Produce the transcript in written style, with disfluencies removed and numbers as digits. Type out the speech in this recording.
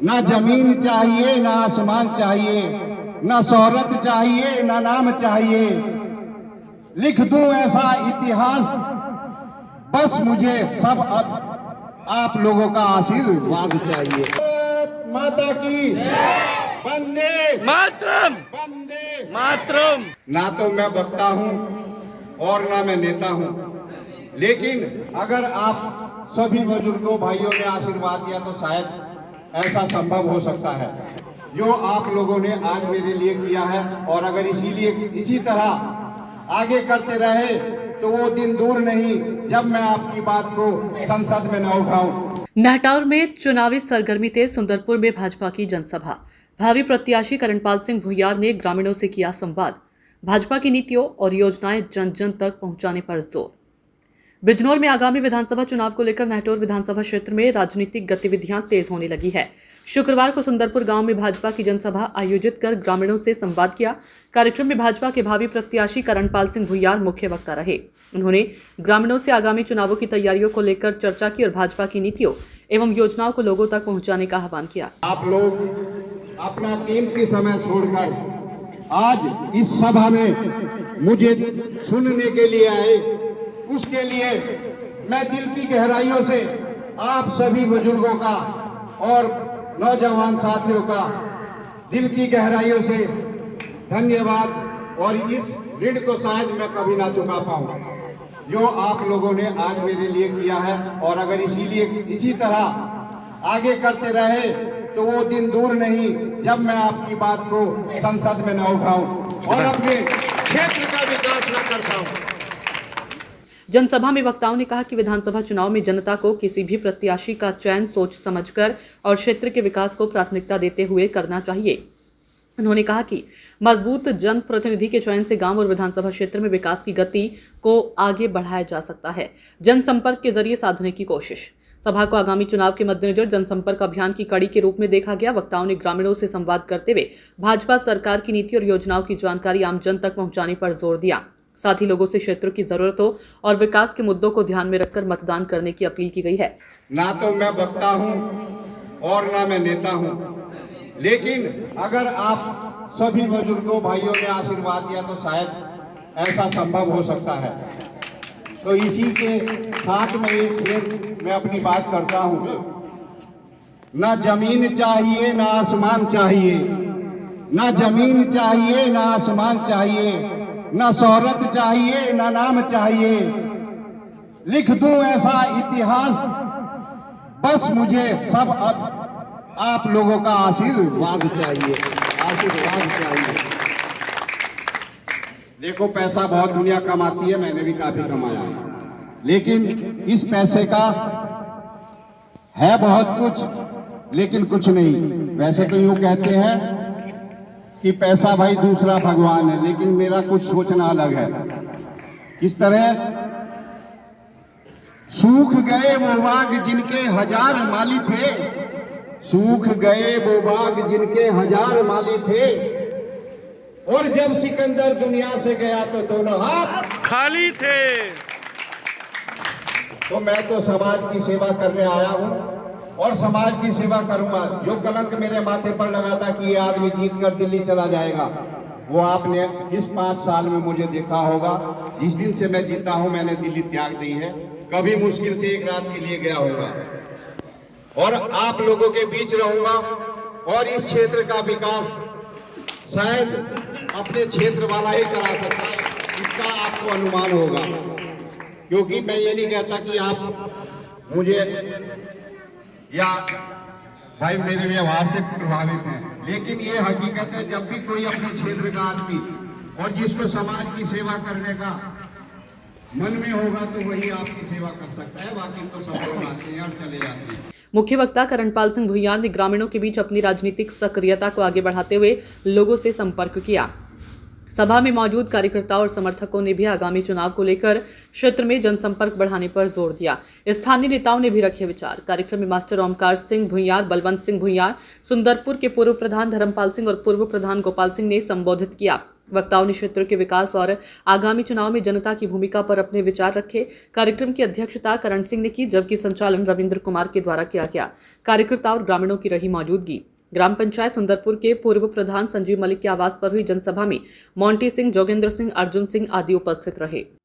ना जमीन चाहिए ना आसमान चाहिए, ना शोहरत चाहिए ना नाम चाहिए, लिख दूं ऐसा इतिहास बस मुझे सब अब आप लोगों का आशीर्वाद चाहिए। भारत माता की वंदे मातरम वंदे। मातरम। ना तो मैं वक्ता हूं और ना मैं नेता हूं, लेकिन अगर आप सभी बुजुर्गों भाइयों ने आशीर्वाद दिया तो शायद ऐसा संभव हो सकता है जो आप लोगों ने आज मेरे लिए किया है। और अगर इसी तरह आगे करते रहे तो वो दिन दूर नहीं जब मैं आपकी बात को संसद में न उठाऊं। नाहटाउर में चुनावी सरगर्मी तेज। सुंदरपुर में भाजपा की जनसभा। भावी प्रत्याशी करणपाल सिंह भुइयार ने ग्रामीणों से किया संवाद। भाजपा की नीतियों और योजनाएं जन जन तक पहुंचाने पर जोर। बिजनौर में आगामी विधानसभा चुनाव को लेकर नाहटौर विधानसभा क्षेत्र में राजनीतिक गतिविधियां तेज होने लगी है। शुक्रवार को सुंदरपुर गांव में भाजपा की जनसभा आयोजित कर ग्रामीणों से संवाद किया। कार्यक्रम में भाजपा के भावी प्रत्याशी करणपाल सिंह भुइयार मुख्य वक्ता रहे। उन्होंने ग्रामीणों से आगामी चुनावों की तैयारियों को लेकर चर्चा की और भाजपा की नीतियों एवं योजनाओं को लोगों तक पहुंचाने का आह्वान किया। आप लोग अपना कीमती समय छोड़कर आज इस सभा में मुझे सुनने के लिए आए, उसके लिए मैं दिल की गहराइयों से आप सभी बुजुर्गों का और नौजवान साथियों का दिल की गहराइयों से धन्यवाद। और इस ऋण को शायद मैं कभी ना चुका पाऊं जो आप लोगों ने आज मेरे लिए किया है। और अगर इसी तरह आगे करते रहे तो वो दिन दूर नहीं जब मैं आपकी बात को संसद में न उठाऊं और अपने क्षेत्र का विकास न कर पाऊं। जनसभा में वक्ताओं ने कहा कि विधानसभा चुनाव में जनता को किसी भी प्रत्याशी का चयन सोच समझकर और क्षेत्र के विकास को प्राथमिकता देते हुए करना चाहिए। उन्होंने कहा कि मजबूत जनप्रतिनिधि के चयन से गांव और विधानसभा क्षेत्र में विकास की गति को आगे बढ़ाया जा सकता है। जनसंपर्क के जरिए साधने की कोशिश। सभा को आगामी चुनाव के मद्देनजर जनसंपर्क अभियान की कड़ी के रूप में देखा गया। वक्ताओं ने ग्रामीणों से संवाद करते हुए भाजपा सरकार की नीति और योजनाओं की जानकारी आम जन तक पहुंचाने पर जोर दिया। साथ ही लोगों से क्षेत्र की जरूरतों और विकास के मुद्दों को ध्यान में रखकर मतदान करने की अपील की गई है। ना तो मैं वक्ता हूं और ना मैं नेता हूं, लेकिन अगर आप सभी बुजुर्गों भाइयों ने आशीर्वाद दिया तो शायद ऐसा संभव हो सकता है। तो इसी के साथ में एक शेर मैं अपनी बात करता हूं। ना जमीन चाहिए ना आसमान चाहिए, ना जमीन चाहिए ना आसमान चाहिए, ना शोहरत चाहिए ना नाम चाहिए, लिख दूं ऐसा इतिहास बस मुझे सब अब आप लोगों का आशीर्वाद चाहिए, आशीर्वाद चाहिए। देखो पैसा बहुत दुनिया कमाती है, मैंने भी काफी कमाया है, लेकिन इस पैसे का है बहुत कुछ लेकिन कुछ नहीं। वैसे तो यूं कहते हैं कि पैसा भाई दूसरा भगवान है, लेकिन मेरा कुछ सोचना अलग है। किस तरह सूख गए वो बाग जिनके हजार माली थे, सूख गए वो बाग जिनके हजार माली थे, और जब सिकंदर दुनिया से गया तो दोनों हाथ खाली थे। तो मैं तो समाज की सेवा करने आया हूं और समाज की सेवा करूंगा। जो कलंक मेरे माथे पर लगा था कि ये आदमी जीत कर दिल्ली चला जाएगा, वो आपने इस 5 साल में मुझे देखा होगा। जिस दिन से मैं जीता हूं मैंने दिल्ली त्याग दी है, कभी मुश्किल से एक रात के लिए गया होगा और आप लोगों के बीच रहूंगा। और इस क्षेत्र का विकास शायद अपने क्षेत्र वाला ही करा सकता है, इसका आपको अनुमान होगा। क्योंकि मैं ये नहीं कहता कि आप मुझे या भाई मेरे व्यवहार से प्रभावित हैं, लेकिन ये हकीकत है जब भी कोई अपने क्षेत्र का आदमी और जिसको समाज की सेवा करने का मन में होगा तो वही आपकी सेवा कर सकता है। बाकी तो सब लोग आते हैं और चले जाते हैं। मुख्य वक्ता करणपाल सिंह भुइयार ने ग्रामीणों के बीच अपनी राजनीतिक सक्रियता को आगे बढ़ाते हुए लोगों से संपर्क किया। सभा में मौजूद कार्यकर्ताओं और समर्थकों ने भी आगामी चुनाव को लेकर क्षेत्र में जनसंपर्क बढ़ाने पर जोर दिया। स्थानीय नेताओं ने भी रखे विचार। कार्यक्रम में मास्टर ओमकार सिंह भुइयार, बलवंत सिंह भुइयार, सुंदरपुर के पूर्व प्रधान धर्मपाल सिंह और पूर्व प्रधान गोपाल सिंह ने संबोधित किया। वक्ताओं ने क्षेत्र के विकास और आगामी चुनाव में जनता की भूमिका पर अपने विचार रखे। कार्यक्रम की अध्यक्षता करण सिंह ने की, जबकि संचालन रविंद्र कुमार के द्वारा किया गया। कार्यकर्ता और ग्रामीणों की रही मौजूदगी। ग्राम पंचायत सुंदरपुर के पूर्व प्रधान संजीव मलिक के आवास पर हुई जनसभा में मोंटी सिंह, जोगेंद्र सिंह, अर्जुन सिंह आदि उपस्थित रहे।